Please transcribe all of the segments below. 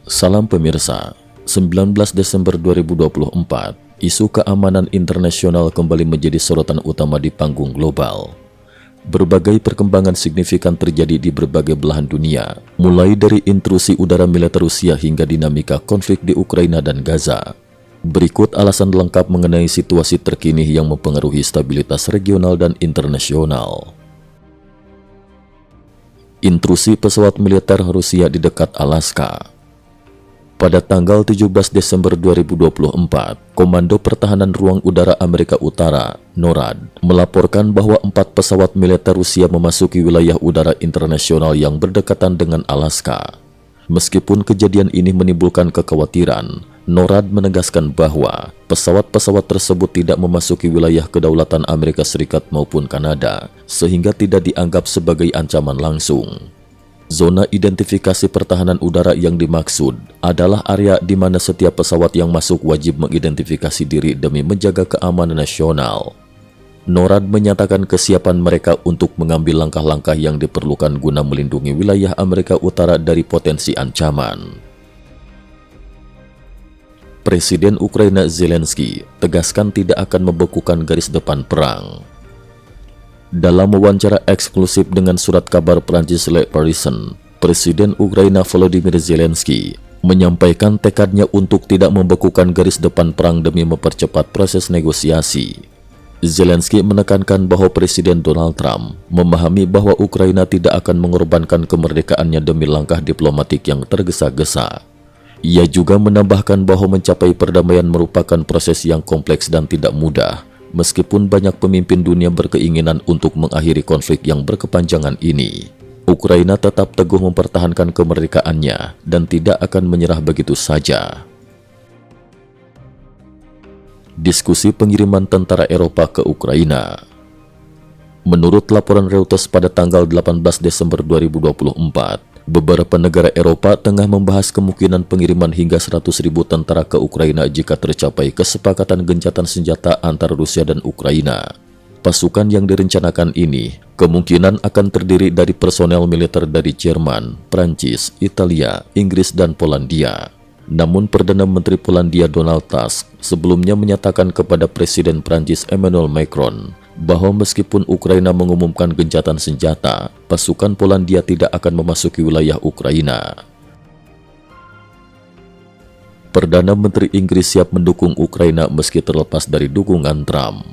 Salam pemirsa, 19 Desember 2024, isu keamanan internasional kembali menjadi sorotan utama di panggung global. Berbagai perkembangan signifikan terjadi di berbagai belahan dunia, mulai dari intrusi udara militer Rusia hingga dinamika konflik di Ukraina dan Gaza. Berikut alasan lengkap mengenai situasi terkini yang mempengaruhi stabilitas regional dan internasional. Intrusi pesawat militer Rusia di dekat Alaska. Pada tanggal 17 Desember 2024, Komando Pertahanan Ruang Udara Amerika Utara, NORAD, melaporkan bahwa 4 pesawat militer Rusia memasuki wilayah udara internasional yang berdekatan dengan Alaska. Meskipun kejadian ini menimbulkan kekhawatiran, NORAD menegaskan bahwa pesawat-pesawat tersebut tidak memasuki wilayah kedaulatan Amerika Serikat maupun Kanada, sehingga tidak dianggap sebagai ancaman langsung. Zona identifikasi pertahanan udara yang dimaksud adalah area di mana setiap pesawat yang masuk wajib mengidentifikasi diri demi menjaga keamanan nasional. NORAD menyatakan kesiapan mereka untuk mengambil langkah-langkah yang diperlukan guna melindungi wilayah Amerika Utara dari potensi ancaman. Presiden Ukraina Zelensky tegaskan tidak akan membekukan garis depan perang. Dalam wawancara eksklusif dengan surat kabar Prancis Le Parisien, Presiden Ukraina Volodymyr Zelensky menyampaikan tekadnya untuk tidak membekukan garis depan perang demi mempercepat proses negosiasi. Zelensky menekankan bahwa Presiden Donald Trump memahami bahwa Ukraina tidak akan mengorbankan kemerdekaannya demi langkah diplomatik yang tergesa-gesa. Ia juga menambahkan bahwa mencapai perdamaian merupakan proses yang kompleks dan tidak mudah, meskipun banyak pemimpin dunia berkeinginan untuk mengakhiri konflik yang berkepanjangan ini. Ukraina tetap teguh mempertahankan kemerdekaannya dan tidak akan menyerah begitu saja. Diskusi pengiriman tentara Eropa ke Ukraina. Menurut laporan Reuters pada tanggal 18 Desember 2024, beberapa negara Eropa tengah membahas kemungkinan pengiriman hingga 100.000 tentara ke Ukraina jika tercapai kesepakatan gencatan senjata antara Rusia dan Ukraina. Pasukan yang direncanakan ini kemungkinan akan terdiri dari personel militer dari Jerman, Prancis, Italia, Inggris, dan Polandia. Namun Perdana Menteri Polandia Donald Tusk sebelumnya menyatakan kepada Presiden Prancis Emmanuel Macron bahwa meskipun Ukraina mengumumkan gencatan senjata, pasukan Polandia tidak akan memasuki wilayah Ukraina. Perdana Menteri Inggris siap mendukung Ukraina meski terlepas dari dukungan Trump.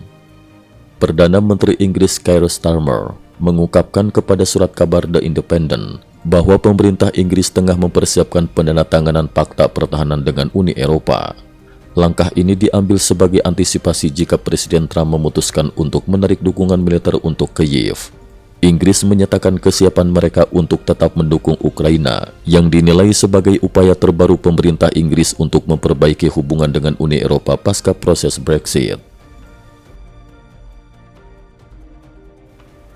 Perdana Menteri Inggris Keir Starmer mengungkapkan kepada surat kabar The Independent bahwa pemerintah Inggris tengah mempersiapkan penandatanganan Fakta Pertahanan dengan Uni Eropa. Langkah ini diambil sebagai antisipasi jika Presiden Trump memutuskan untuk menarik dukungan militer untuk Kyiv. Inggris menyatakan kesiapan mereka untuk tetap mendukung Ukraina, yang dinilai sebagai upaya terbaru pemerintah Inggris untuk memperbaiki hubungan dengan Uni Eropa pasca proses Brexit.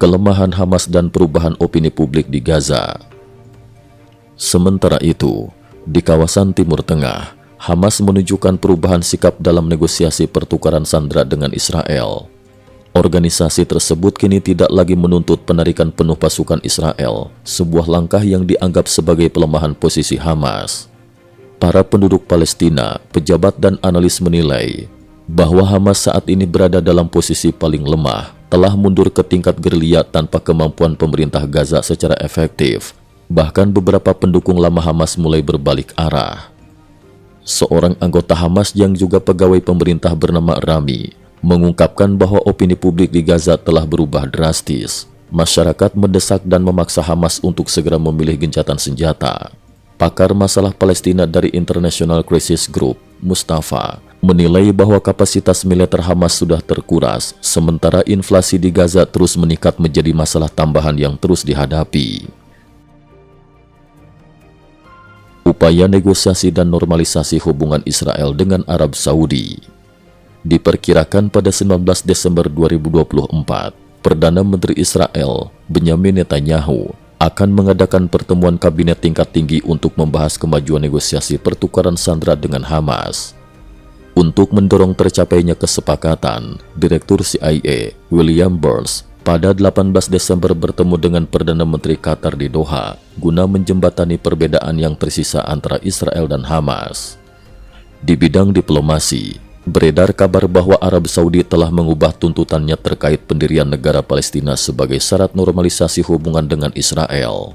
Kelemahan Hamas dan perubahan opini publik di Gaza. Sementara itu, di kawasan Timur Tengah, Hamas menunjukkan perubahan sikap dalam negosiasi pertukaran sandera dengan Israel. Organisasi tersebut kini tidak lagi menuntut penarikan penuh pasukan Israel, sebuah langkah yang dianggap sebagai pelemahan posisi Hamas. Para penduduk Palestina, pejabat dan analis menilai bahwa Hamas saat ini berada dalam posisi paling lemah, telah mundur ke tingkat gerilya tanpa kemampuan pemerintah Gaza secara efektif. Bahkan beberapa pendukung lama Hamas mulai berbalik arah. Seorang anggota Hamas yang juga pegawai pemerintah bernama Rami mengungkapkan bahwa opini publik di Gaza telah berubah drastis. Masyarakat mendesak dan memaksa Hamas untuk segera memilih gencatan senjata. Pakar masalah Palestina dari International Crisis Group, Mustafa, menilai bahwa kapasitas militer Hamas sudah terkuras, sementara inflasi di Gaza terus meningkat menjadi masalah tambahan yang terus dihadapi. Upaya negosiasi dan normalisasi hubungan Israel dengan Arab Saudi. Diperkirakan pada 19 Desember 2024, Perdana Menteri Israel, Benyamin Netanyahu, akan mengadakan pertemuan kabinet tingkat tinggi untuk membahas kemajuan negosiasi pertukaran sandera dengan Hamas. Untuk mendorong tercapainya kesepakatan, Direktur CIA, William Burns, pada 18 Desember bertemu dengan Perdana Menteri Qatar di Doha guna menjembatani perbedaan yang tersisa antara Israel dan Hamas. Di bidang diplomasi, beredar kabar bahwa Arab Saudi telah mengubah tuntutannya terkait pendirian negara Palestina sebagai syarat normalisasi hubungan dengan Israel.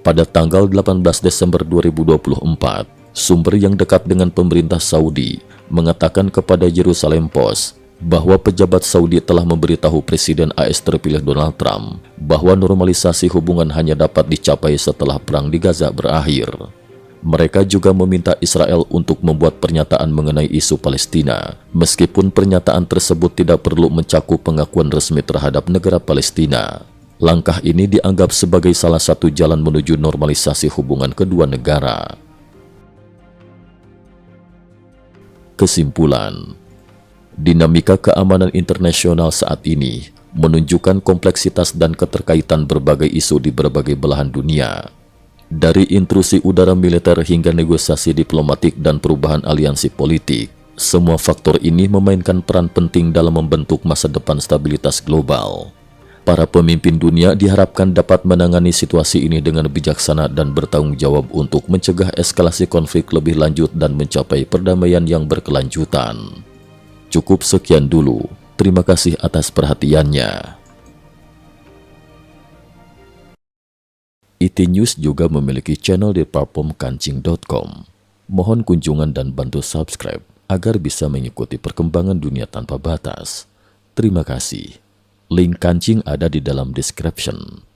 Pada tanggal 18 Desember 2024, sumber yang dekat dengan pemerintah Saudi mengatakan kepada Jerusalem Post bahwa pejabat Saudi telah memberitahu Presiden AS terpilih Donald Trump bahwa normalisasi hubungan hanya dapat dicapai setelah perang di Gaza berakhir. Mereka juga meminta Israel untuk membuat pernyataan mengenai isu Palestina, meskipun pernyataan tersebut tidak perlu mencakup pengakuan resmi terhadap negara Palestina. Langkah ini dianggap sebagai salah satu jalan menuju normalisasi hubungan kedua negara. Kesimpulan, dinamika keamanan internasional saat ini menunjukkan kompleksitas dan keterkaitan berbagai isu di berbagai belahan dunia. Dari intrusi udara militer hingga negosiasi diplomatik dan perubahan aliansi politik, semua faktor ini memainkan peran penting dalam membentuk masa depan stabilitas global. Para pemimpin dunia diharapkan dapat menangani situasi ini dengan bijaksana dan bertanggung jawab untuk mencegah eskalasi konflik lebih lanjut dan mencapai perdamaian yang berkelanjutan. Cukup sekian dulu. Terima kasih atas perhatiannya. IT News juga memiliki channel di platform kancing.com. Mohon kunjungan dan bantu subscribe agar bisa mengikuti perkembangan dunia tanpa batas. Terima kasih. Link kancing ada di dalam description.